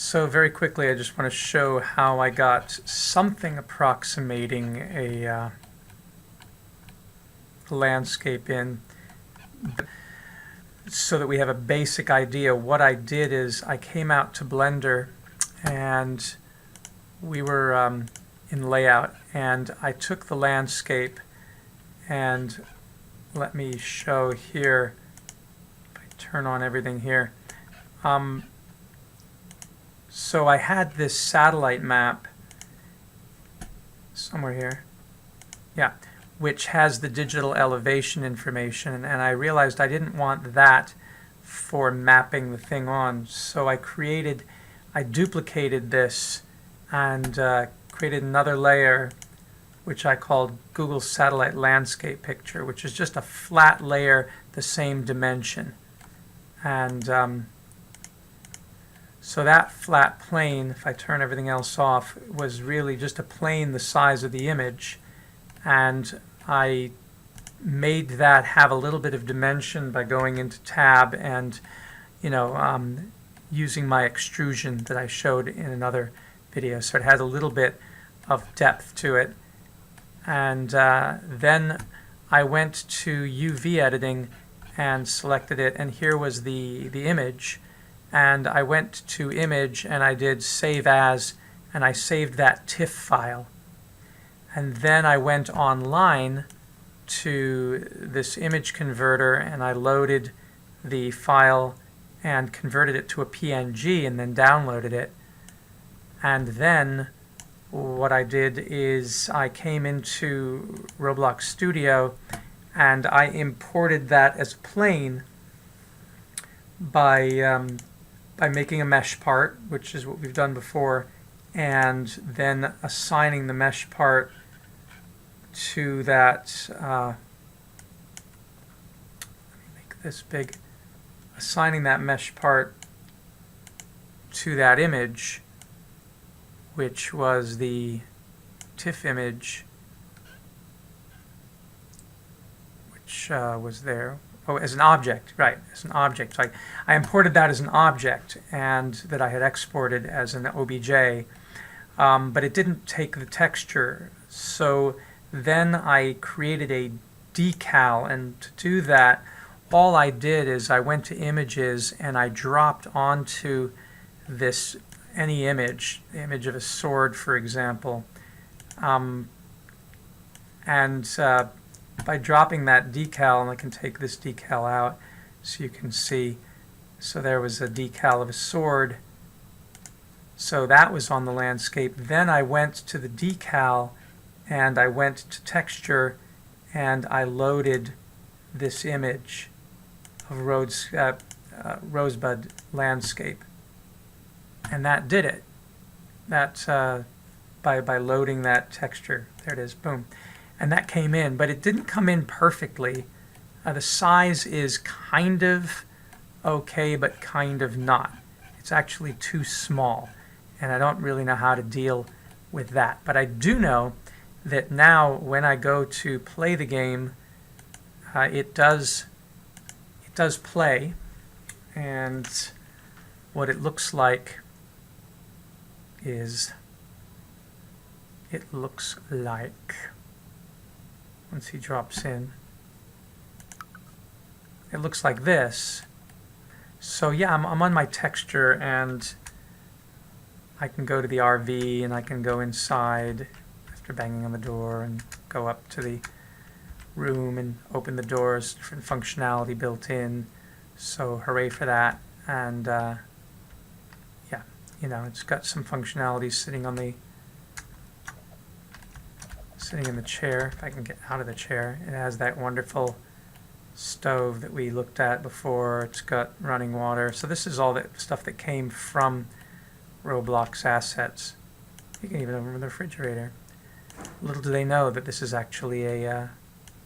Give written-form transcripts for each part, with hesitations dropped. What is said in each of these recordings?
So very quickly, I just want to show how I got something approximating a landscape in, so that we have a basic idea. What I did is I came out to Blender, and we were in layout, and I took the landscape, and let me show here, if I turn on everything here. So I had this satellite map somewhere here, yeah, which has the digital elevation information, and I realized I didn't want that for mapping the thing on, so I duplicated this and created another layer which I called Google Satellite Landscape Picture, which is just a flat layer the same dimension. And so that flat plane, if I turn everything else off, was really just a plane the size of the image, and I made that have a little bit of dimension by going into tab and using my extrusion that I showed in another video. So it has a little bit of depth to it. And then I went to UV editing and selected it, and here was the image. And I went to image and I did save as, and I saved that TIFF file. And then I went online to this image converter and I loaded the file and converted it to a PNG and then downloaded it. And then what I did is I came into Roblox Studio and I imported that as a plane by making a mesh part, which is what we've done before, and then assigning the mesh part to that, let me make this big, assigning that mesh part to that image, which was the TIFF image, which was there. Oh, as an object, right, as an object. So I imported that as an object, and that I had exported as an OBJ, but it didn't take the texture. So then I created a decal, and to do that, all I did is I went to images and I dropped onto this, any image, the image of a sword, for example, by dropping that decal, and I can take this decal out so you can see. So there was a decal of a sword. So that was on the landscape. Then I went to the decal and I went to texture and I loaded this image of Rosebud landscape. And that did it. That by loading that texture. There it is, boom. And that came in, but it didn't come in perfectly. The size is kind of okay, but kind of not. It's actually too small, and I don't really know how to deal with that. But I do know that now when I go to play the game, it does play, and what it looks like is, once he drops in, it looks like this. So yeah, I'm on my texture, and I can go to the RV and I can go inside after banging on the door and go up to the room and open the doors, different functionality built in. So hooray for that. And yeah, it's got some functionalities sitting in the chair. If I can get out of the chair, it has that wonderful stove that we looked at before. It's got running water. So this is all the stuff that came from Roblox assets. You can even open the refrigerator. Little do they know that this is actually a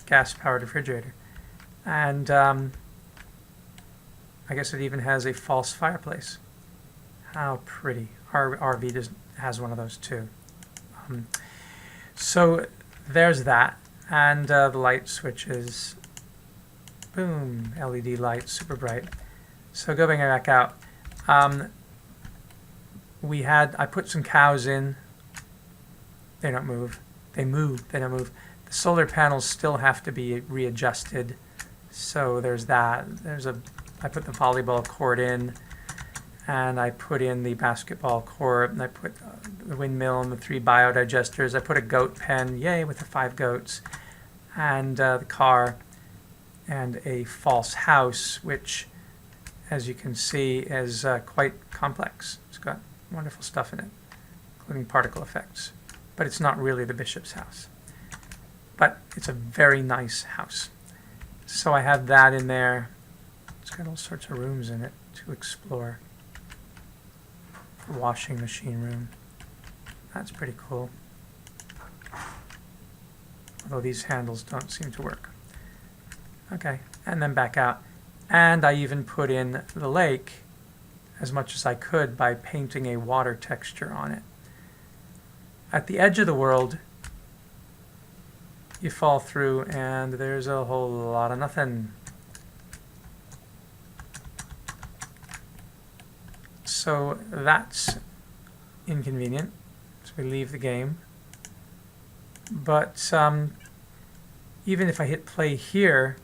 gas-powered refrigerator. And I guess it even has a false fireplace. How pretty. Our RV has one of those too. So there's that, and the light switches, boom, LED light, super bright. So going back out, I put some cows in. They don't move. They move. They don't move. The solar panels still have to be readjusted. So there's that. I put the volleyball court in, and I put in the basketball court, and I put the windmill and the 3 biodigesters. I put a goat pen, yay, with the 5 goats, and the car, and a false house, which, as you can see, is quite complex. It's got wonderful stuff in it, including particle effects. But it's not really the bishop's house. But it's a very nice house. So I have that in there. It's got all sorts of rooms in it to explore. Washing machine room. That's pretty cool. Although these handles don't seem to work. Okay, and then back out. And I even put in the lake as much as I could by painting a water texture on it. At the edge of the world, you fall through and there's a whole lot of nothing. So that's inconvenient. So we leave the game. But even if I hit play here,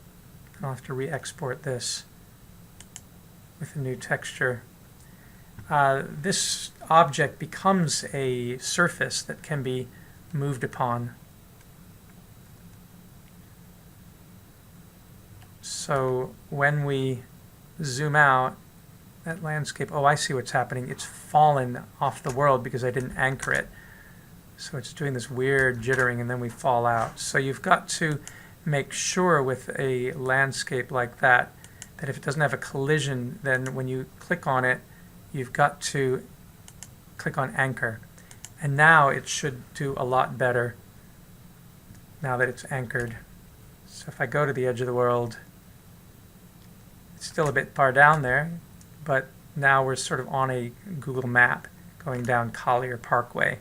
I'll have to re-export this with a new texture. This object becomes a surface that can be moved upon. So when we zoom out, that landscape, oh, I see what's happening. It's fallen off the world because I didn't anchor it. So it's doing this weird jittering and then we fall out. So you've got to make sure with a landscape like that, that if it doesn't have a collision, then when you click on it, you've got to click on anchor. And now it should do a lot better now that it's anchored. So if I go to the edge of the world, it's still a bit far down there, but now we're sort of on a Google map going down Collier Parkway,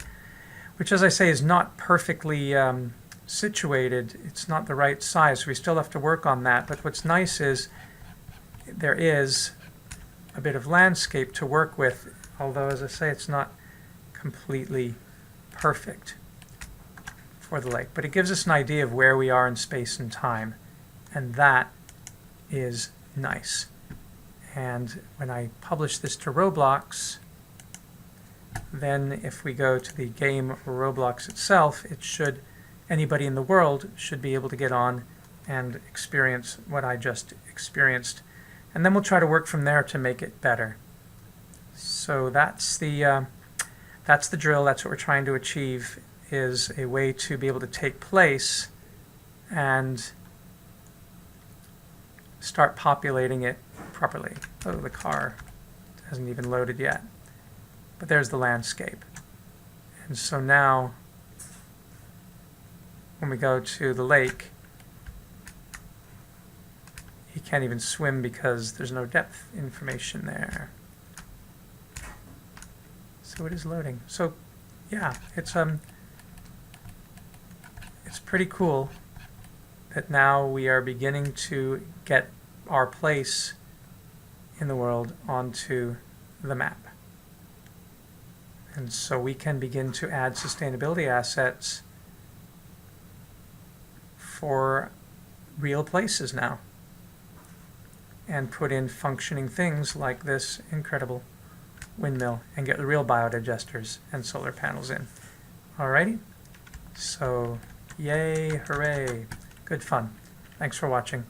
which, as I say, is not perfectly situated. It's not the right size, so we still have to work on that. But what's nice is there is a bit of landscape to work with, although, as I say, it's not completely perfect for the lake. But it gives us an idea of where we are in space and time, and that is nice. And when I publish this to Roblox, then if we go to the game Roblox itself, it should, anybody in the world should be able to get on and experience what I just experienced. And then we'll try to work from there to make it better. So that's the drill. That's what we're trying to achieve, is a way to be able to take place and start populating it properly. Oh, the car hasn't even loaded yet. But there's the landscape. And so now, when we go to the lake, he can't even swim because there's no depth information there. So it is loading. So yeah, it's pretty cool that now we are beginning to get our place in the world onto the map. And so we can begin to add sustainability assets for real places now, and put in functioning things like this incredible windmill and get the real biodigesters and solar panels in. Alrighty, so yay, hooray, good fun. Thanks for watching.